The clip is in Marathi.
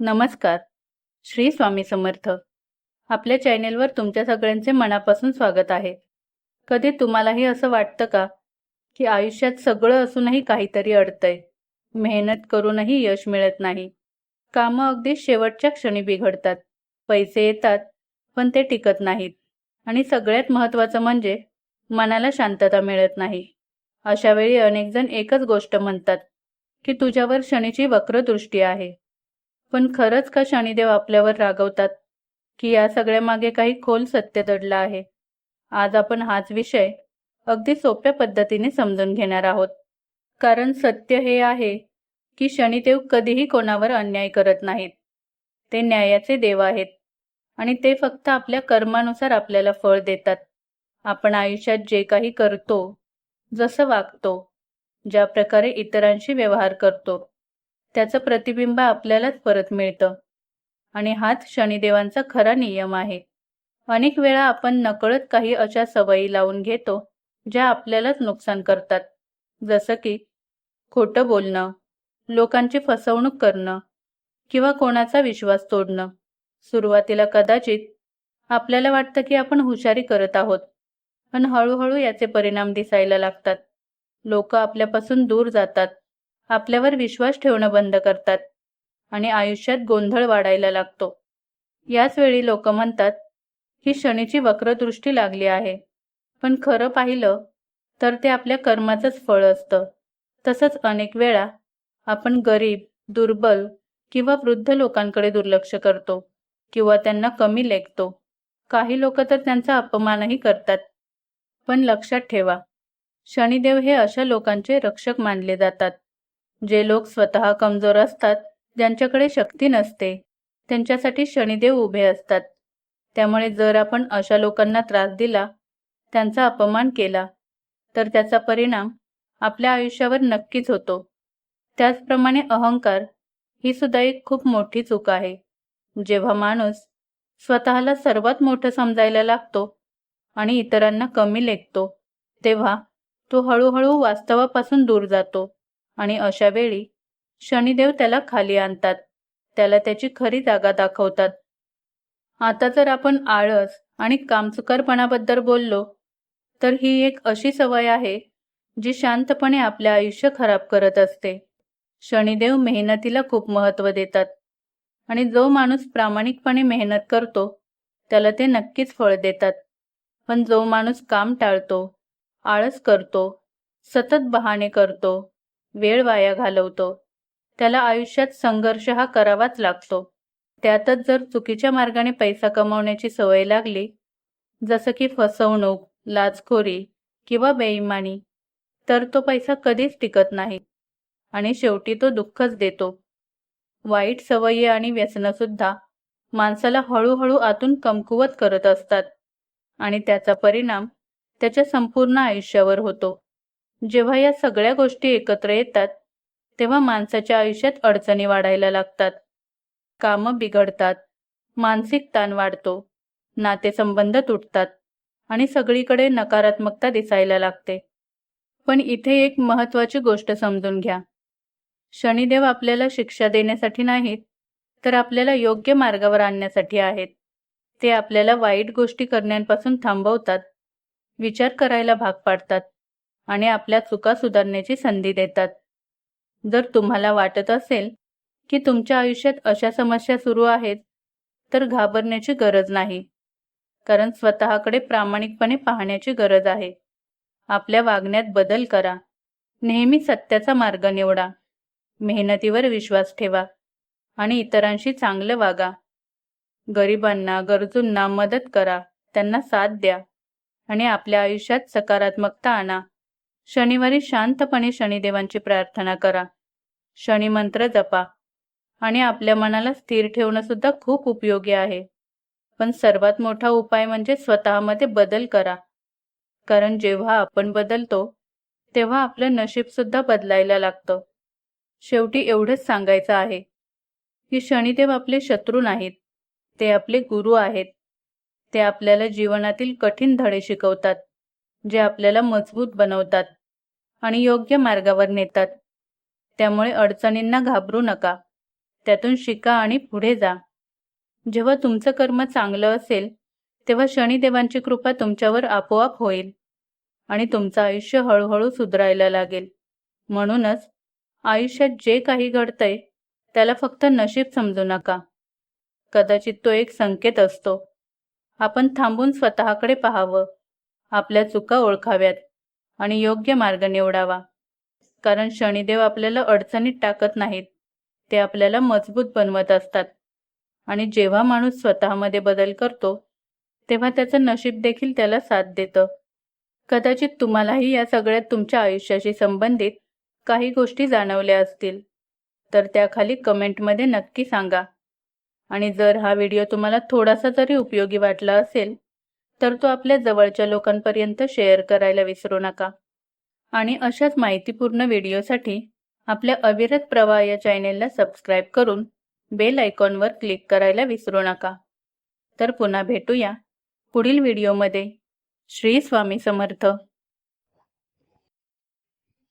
नमस्कार. श्री स्वामी समर्थ. आपल्या चॅनेलवर तुमच्या सगळ्यांचे मनापासून स्वागत आहे. कधी तुम्हालाही असं वाटतं का की आयुष्यात सगळं असूनही काहीतरी अडतंय? मेहनत करूनही यश मिळत नाही. कामं अगदी शेवटच्या क्षणी बिघडतात. पैसे येतात पण ते टिकत नाहीत. आणि सगळ्यात महत्त्वाचं म्हणजे मनाला शांतता मिळत नाही. अशा वेळी अनेक जण एकच गोष्ट म्हणतात की तुझ्यावर शनीची वक्रदृष्टी आहे. पण खरंच का शनिदेव आपल्यावर रागवतात की या सगळ्यामागे काही खोल सत्य दडलं आहे? आज आपण हाच विषय अगदी सोप्या पद्धतीने समजून घेणार आहोत. कारण सत्य हे आहे की शनिदेव कधीही कोणावर अन्याय करत नाहीत. ते न्यायाचे देव आहेत आणि ते फक्त आपल्या कर्मानुसार आपल्याला फळ देतात. आपण आयुष्यात जे काही करतो, जसं वागतो, ज्या प्रकारे इतरांशी व्यवहार करतो, त्याचं प्रतिबिंब आपल्यालाच परत मिळतं. आणि हाच शनिदेवांचा खरा नियम आहे. अनेक वेळा आपण नकळत काही अशा सवयी लावून घेतो ज्या आपल्यालाच नुकसान करतात. जसं की खोटं बोलणं, लोकांची फसवणूक करणं किंवा कोणाचा विश्वास तोडणं. सुरुवातीला कदाचित आपल्याला वाटतं की आपण हुशारी करत आहोत, पण हळूहळू याचे परिणाम दिसायला लागतात. लोक आपल्यापासून दूर जातात, आपल्यावर विश्वास ठेवणं बंद करतात आणि आयुष्यात गोंधळ वाढायला लागतो. याच वेळी लोक म्हणतात की शनीची वक्रदृष्टी लागली आहे. पण खरं पाहिलं तर ते आपल्या कर्माचंच फळ असतं. तसंच अनेक वेळा आपण गरीब, दुर्बल किंवा वृद्ध लोकांकडे दुर्लक्ष करतो किंवा त्यांना कमी लेखतो. काही लोक तर त्यांचा अपमानही करतात. पण लक्षात ठेवा, शनिदेव हे अशा लोकांचे रक्षक मानले जातात. जे लोक स्वतः कमजोर असतात, ज्यांच्याकडे शक्ती नसते, त्यांच्यासाठी शनिदेव उभे असतात. त्यामुळे जर आपण अशा लोकांना त्रास दिला, त्यांचा अपमान केला, तर त्याचा परिणाम आपल्या आयुष्यावर नक्कीच होतो. त्याचप्रमाणे अहंकार ही सुद्धा एक खूप मोठी चूक आहे. जेव्हा माणूस स्वतःला सर्वात मोठं समजायला लागतो आणि इतरांना कमी लेखतो, तेव्हा तो हळूहळू वास्तवापासून दूर जातो आणि अशा वेळी शनिदेव त्याला खाली आणतात, त्याला त्याची खरी जागा दाखवतात. आता जर आपण आळस आणि कामचुकारपणाबद्दल बोललो, तर ही एक अशी सवय आहे जी शांतपणे आपले आयुष्य खराब करत असते. शनिदेव मेहनतीला खूप महत्त्व देतात आणि जो माणूस प्रामाणिकपणे मेहनत करतो त्याला ते नक्कीच फळ देतात. पण जो माणूस काम टाळतो, आळस करतो, सतत बहाणे करतो, वेळ वाया घालवतो, त्याला आयुष्यात संघर्ष हा करावाच लागतो. त्यातच जर चुकीच्या मार्गाने पैसा कमावण्याची सवय लागली, जसं की फसवणूक, लाचखोरी किंवा बेईमानी, तर तो पैसा कधीच टिकत नाही आणि शेवटी तो दुःखच देतो. वाईट सवयी आणि व्यसनंसुद्धा माणसाला हळूहळू आतून कमकुवत करत असतात आणि त्याचा परिणाम त्याच्या संपूर्ण आयुष्यावर होतो. जेव्हा या सगळ्या गोष्टी एकत्र येतात, तेव्हा माणसाच्या आयुष्यात अडचणी वाढायला लागतात. कामं बिघडतात, मानसिक ताण वाढतो, नातेसंबंध तुटतात आणि सगळीकडे नकारात्मकता दिसायला लागते. पण इथे एक महत्त्वाची गोष्ट समजून घ्या. शनिदेव आपल्याला शिक्षा देण्यासाठी नाहीत, तर आपल्याला योग्य मार्गावर आणण्यासाठी आहेत. ते आपल्याला वाईट गोष्टी करण्यापासून थांबवतात, विचार करायला भाग पाडतात आणि आपल्या चुका सुधारण्याची संधी देतात. जर तुम्हाला वाटत असेल की तुमच्या आयुष्यात अशा समस्या सुरू आहेत, तर घाबरण्याची गरज नाही. कारण स्वतःकडे प्रामाणिकपणे पाहण्याची गरज आहे. आपल्या वागण्यात बदल करा, नेहमी सत्याचा मार्ग निवडा, मेहनतीवर विश्वास ठेवा आणि इतरांशी चांगलं वागा. गरिबांना, गरजूंना मदत करा, त्यांना साथ द्या आणि आपल्या आयुष्यात सकारात्मकता आणा. शनिवारी शांतपणे शनिदेवांची प्रार्थना करा, शनिमंत्र जपा आणि आपल्या मनाला स्थिर ठेवणं सुद्धा खूप उपयोगी आहे. पण सर्वात मोठा उपाय म्हणजे स्वतःमध्ये बदल करा. कारण जेव्हा आपण बदलतो, तेव्हा आपलं नशीब सुद्धा बदलायला लागतं. शेवटी एवढंच सांगायचं आहे की शनिदेव आपले शत्रू नाहीत, ते आपले गुरु आहेत. ते आपल्याला जीवनातील कठीण धडे शिकवतात, जे आपल्याला मजबूत बनवतात आणि योग्य मार्गावर नेतात. त्यामुळे अडचणींना घाबरू नका. त्यातून शिका आणि पुढे जा. जेव्हा तुमचं कर्म चांगलं असेल तेव्हा शनिदेवांची कृपा तुमच्यावर आपोआप होईल आणि तुमचं आयुष्य हळूहळू सुधारायला लागेल. म्हणूनच आयुष्यात जे काही घडतंय त्याला फक्त नशीब समजू नका. कदाचित तो एक संकेत असतो. आपण थांबून स्वतःकडे पाहावं, आपल्या चुका ओळखाव्यात आणि योग्य मार्ग निवडावा. कारण शनिदेव आपल्याला अडचणीत टाकत नाहीत, ते आपल्याला मजबूत बनवत असतात. आणि जेव्हा माणूस स्वतःमध्ये बदल करतो तेव्हा त्याचं नशीब देखील त्याला साथ देतं. कदाचित तुम्हालाही या सगळ्यात तुमच्या आयुष्याशी संबंधित काही गोष्टी जाणवल्या असतील, तर त्या खाली कमेंटमध्ये नक्की सांगा. आणि जर हा व्हिडिओ तुम्हाला थोडासा तरी उपयोगी वाटला असेल तर तो आपल्या जवळच्या लोकांपर्यंत शेअर करायला विसरू नका. आणि अशाच माहितीपूर्ण व्हिडिओसाठी आपल्या अविरत प्रवाह या चॅनेलला सबस्क्राईब करून बेल आयकॉनवर क्लिक करायला विसरू नका. तर पुन्हा भेटूया पुढील व्हिडिओमध्ये. श्री स्वामी समर्थ.